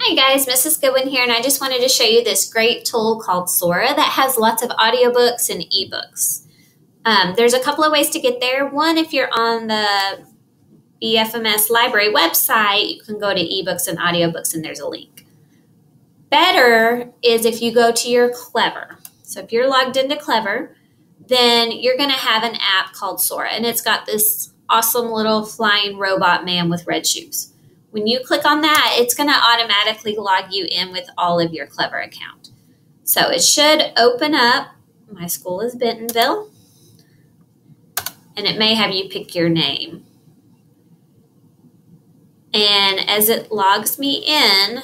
Hi guys, Mrs. Goodwin here, and I just wanted to show you this great tool called Sora that has lots of audiobooks and ebooks. There's a couple of ways to get there. One, if you're on the BFMS library website, you can go to ebooks and audiobooks and there's a link. Better is if you go to your Clever. So if you're logged into Clever, then you're going to have an app called Sora, and it's got this awesome little flying robot man with red shoes. When you click on that, it's going to automatically log you in with all of your Clever account. So it should open up. My school is Bentonville, and it may have you pick your name. And as it logs me in,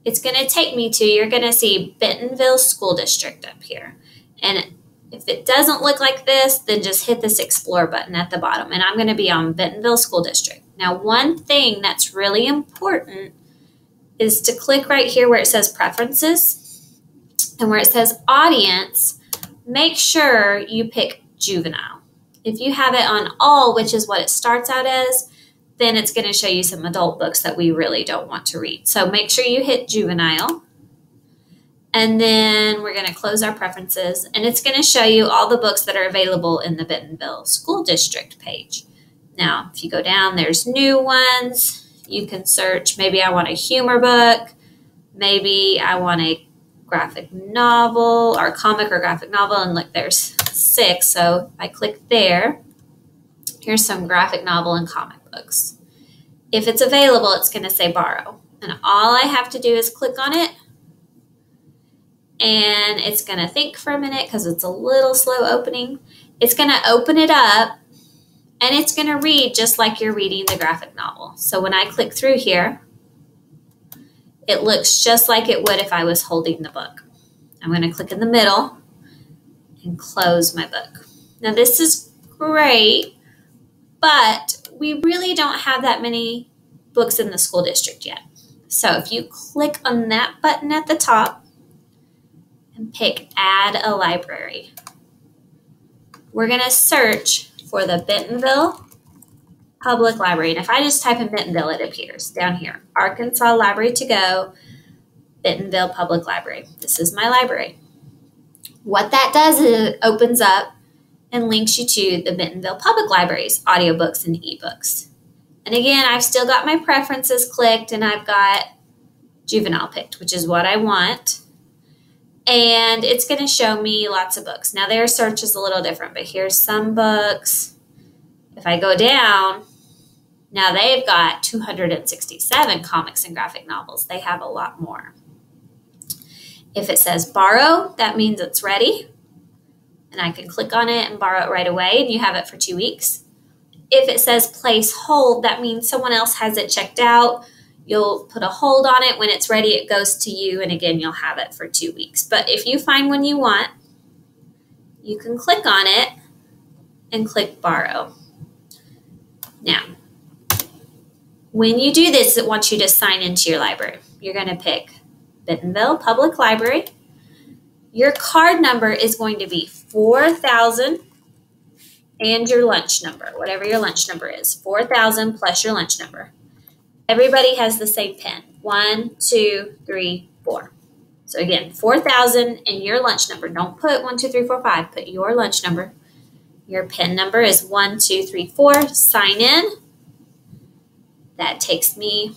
it's going to take me to, you're going to see Bentonville School District up here. And if it doesn't look like this, then just hit this Explore button at the bottom. And I'm going to be on Bentonville School District. Now, one thing that's really important is to click right here where it says Preferences and where it says Audience, make sure you pick Juvenile. If you have it on All, which is what it starts out as, then it's going to show you some adult books that we really don't want to read. So make sure you hit Juvenile. And then we're going to close our preferences, and it's going to show you all the books that are available in the Bentonville School District page. Now, if you go down, there's new ones. You can search, maybe I want a humor book, maybe I want a graphic novel or comic or graphic novel, and look, there's 6. So if I click there, here's some graphic novel and comic books. If it's available, it's going to say borrow. And all I have to do is click on it, and it's going to think for a minute because it's a little slow opening. It's going to open it up, and it's going to read just like you're reading the graphic novel. So when I click through here, it looks just like it would if I was holding the book. I'm going to click in the middle and close my book. Now this is great, but we really don't have that many books in the school district yet. So if you click on that button at the top and pick Add a Library, we're going to search for the Bentonville Public Library. And if I just type in Bentonville, it appears down here. Arkansas Library to Go, Bentonville Public Library. This is my library. What that does is it opens up and links you to the Bentonville Public Library's audiobooks and ebooks. And again, I've still got my preferences clicked, and I've got Juvenile picked, which is what I want. And it's going to show me lots of books. Now their search is a little different, but here's some books. If I go down, now they've got 267 comics and graphic novels. They have a lot more. If it says borrow, that means it's ready. And I can click on it and borrow it right away, and you have it for 2 weeks. If it says place hold, that means someone else has it checked out. You'll put a hold on it. When it's ready, it goes to you, and again, you'll have it for 2 weeks. But if you find one you want, you can click on it and click borrow. Now, when you do this, it wants you to sign into your library. You're going to pick Bentonville Public Library. Your card number is going to be 4,000 and your lunch number, whatever your lunch number is, 4,000 plus your lunch number. Everybody has the same PIN, 1, 2, 3, 4. So again, 4,000 and your lunch number. Don't put 1, 2, 3, 4, 5. Put your lunch number. Your PIN number is 1, 2, 3, 4. Sign in. That takes me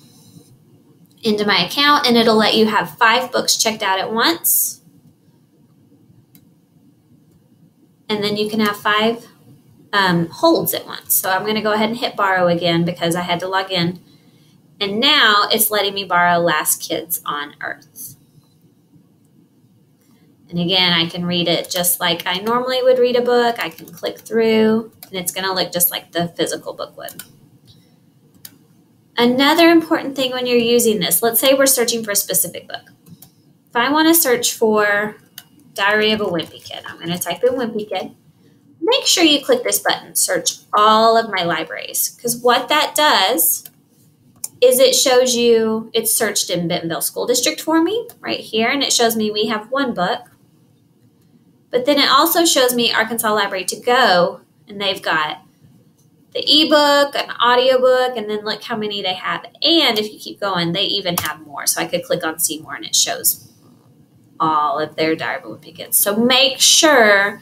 into my account, and it'll let you have 5 books checked out at once. And then you can have 5 holds at once. So I'm going to go ahead and hit borrow again because I had to log in. And now it's letting me borrow Last Kids on Earth. And again, I can read it just like I normally would read a book. I can click through, and it's going to look just like the physical book would. Another important thing when you're using this, let's say we're searching for a specific book. If I want to search for Diary of a Wimpy Kid, I'm going to type in Wimpy Kid. Make sure you click this button, search all of my libraries, because what that does is it shows you it's searched in Bentonville School District for me right here, and it shows me we have 1 book. But then it also shows me Arkansas Library to Go, and they've got the ebook, an audiobook, and then look how many they have. And if you keep going, they even have more. So I could click on see more and it shows all of their diary kits. So make sure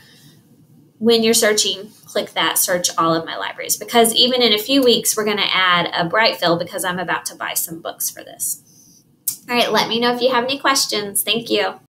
when you're searching, click that search all of my libraries, because even in a few weeks, we're going to add a bright fill because I'm about to buy some books for this. All right, let me know if you have any questions. Thank you.